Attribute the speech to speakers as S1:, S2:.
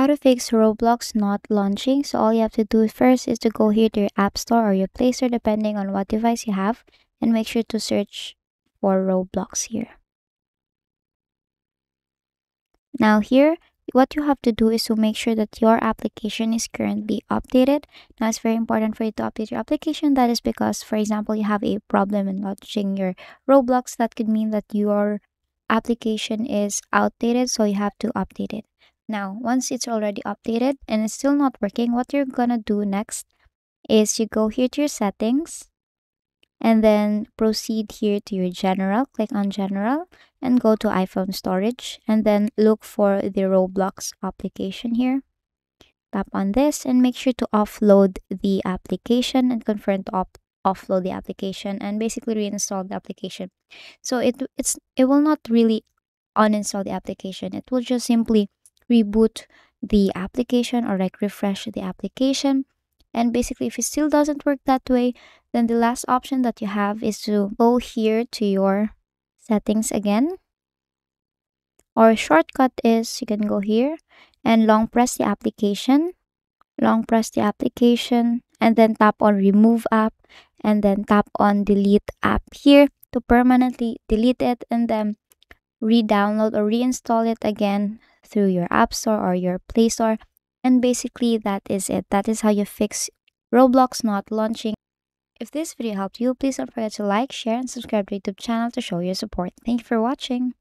S1: How to fix Roblox not launching. So all you have to do first is to go here to your App Store or your Play Store depending on what device you have, and make sure to search for Roblox here. Now here, what you have to do is to make sure that your application is currently updated. Now it's very important for you to update your application. That is because, for example, you have a problem in launching your Roblox. That could mean that your application is outdated, so you have to update it. Now, once it's already updated and it's still not working, what you're gonna do next is you go here to your settings and then proceed here to your general. Click on general and go to iPhone storage and then look for the Roblox application here. Tap on this and make sure to offload the application and confirm to offload the application and basically reinstall the application. So it will not really uninstall the application. It will just simply reboot the application or like refresh the application. And basically, if it still doesn't work that way, then the last option that you have is to go here to your settings again. Or shortcut is you can go here and long press the application, and then tap on remove app, and then tap on delete app here to permanently delete it, and then re-download or reinstall it again through your App Store or your Play Store. And basically that is it. That is how you fix Roblox not launching. If this video helped you, please don't forget to like, share, and subscribe to the YouTube channel to show your support. Thank you for watching.